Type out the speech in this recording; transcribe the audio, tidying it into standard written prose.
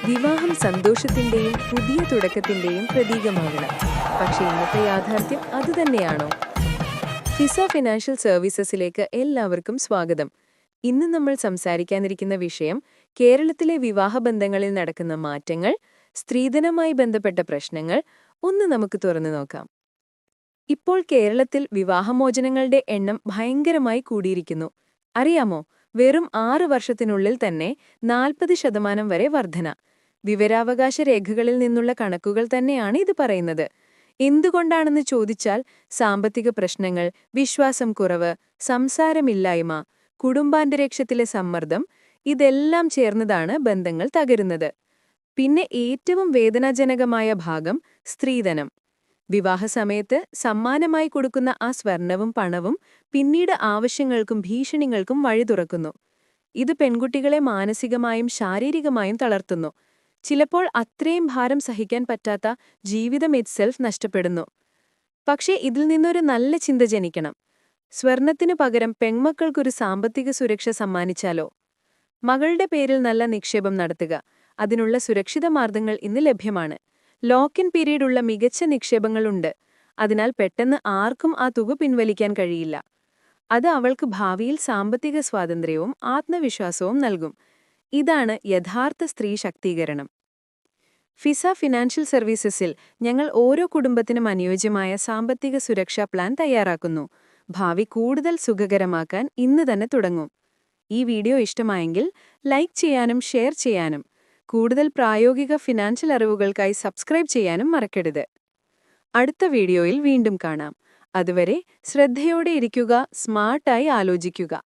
വിവാഹം സന്തോഷത്തിന്റെയും പുതിയ തുടക്കത്തിന്റെയും പ്രതീകമാകണം. പക്ഷേ ഇന്നത്തെ യാഥാർത്ഥ്യം അതുതന്നെയാണോ? ഫിസ ഫിനാൻഷ്യൽ സർവീസസിലേക്ക് എല്ലാവർക്കും സ്വാഗതം. ഇന്ന് നമ്മൾ സംസാരിക്കാനിരിക്കുന്ന വിഷയം കേരളത്തിലെ വിവാഹബന്ധങ്ങളിൽ നടക്കുന്ന മാറ്റങ്ങൾ, സ്ത്രീധനവുമായി ബന്ധപ്പെട്ട പ്രശ്നങ്ങൾ ഒന്ന് നമുക്ക് തുറന്നു നോക്കാം. ഇപ്പോൾ കേരളത്തിൽ വിവാഹമോചനങ്ങളുടെ എണ്ണം ഭയങ്കരമായി കൂടിയിരിക്കുന്നു. അറിയാമോ, വെറും 6 വർഷത്തിനുള്ളിൽ തന്നെ 40% വരെ വർധന. വിവരാവകാശ രേഖകളിൽ നിന്നുള്ള കണക്കുകൾ തന്നെയാണ് ഇത് പറയുന്നത്. എന്തുകൊണ്ടാണെന്ന് ചോദിച്ചാൽ സാമ്പത്തിക പ്രശ്നങ്ങൾ, വിശ്വാസം കുറവ്, സംസാരമില്ലായ്മ, കുടുംബാന്തരീക്ഷത്തിലെ സമ്മർദ്ദം ഇതെല്ലാം ചേർന്നതാണ് ബന്ധങ്ങൾ തകരുന്നത്. പിന്നെ ഏറ്റവും വേദനാജനകമായ ഭാഗം സ്ത്രീധനം. വിവാഹസമയത്ത് സമ്മാനമായി കൊടുക്കുന്ന ആ സ്വർണവും പണവും പിന്നീട് ആവശ്യങ്ങൾക്കും ഭീഷണികൾക്കും വഴി തുറക്കുന്നു. ഇത് പെൺകുട്ടികളെ മാനസികമായും ശാരീരികമായും തളർത്തുന്നു. ചിലപ്പോൾ അത്രയും ഭാരം സഹിക്കാൻ പറ്റാത്ത ജീവിതം ഇറ്റ്സെൽഫ് നഷ്ടപ്പെടുന്നു. പക്ഷേ ഇതിൽ നിന്നൊരു നല്ല ചിന്ത ജനിക്കണം. സ്വർണത്തിനു പകരം പെൺമക്കൾക്കൊരു സാമ്പത്തിക സുരക്ഷ സമ്മാനിച്ചാലോ? മകളുടെ പേരിൽ നല്ല നിക്ഷേപം നടത്തുക. അതിനുള്ള സുരക്ഷിത മാർഗങ്ങൾ ഇന്ന് ലഭ്യമാണ്. ലോക്ക് ഇൻ പീരീഡുള്ള മികച്ച നിക്ഷേപങ്ങളുണ്ട്. അതിനാൽ പെട്ടെന്ന് ആർക്കും ആ തുക പിൻവലിക്കാൻ കഴിയില്ല. അത് അവൾക്ക് ഭാവിയിൽ സാമ്പത്തിക സ്വാതന്ത്ര്യവും ആത്മവിശ്വാസവും നൽകും. ഇതാണ് യഥാർത്ഥ സ്ത്രീ ശാക്തീകരണം. ഫിസ ഫിനാൻഷ്യൽ സർവീസസിൽ ഞങ്ങൾ ഓരോ കുടുംബത്തിനും അനുയോജ്യമായ സാമ്പത്തിക സുരക്ഷാ പ്ലാൻ തയ്യാറാക്കുന്നു. ഭാവി കൂടുതൽ സുഖകരമാക്കാൻ ഇന്ന് തന്നെ തുടങ്ങും. ഈ വീഡിയോ ഇഷ്ടമായെങ്കിൽ ലൈക്ക് ചെയ്യാനും ഷെയർ ചെയ്യാനും കൂടുതൽ പ്രായോഗിക ഫിനാൻഷ്യൽ അറിവുകൾക്കായി സബ്സ്ക്രൈബ് ചെയ്യാനും മറക്കരുത്. അടുത്ത വീഡിയോയിൽ വീണ്ടും കാണാം. അതുവരെ ശ്രദ്ധയോടെ ഇരിക്കുക, സ്മാർട്ടായി ആലോചിക്കുക.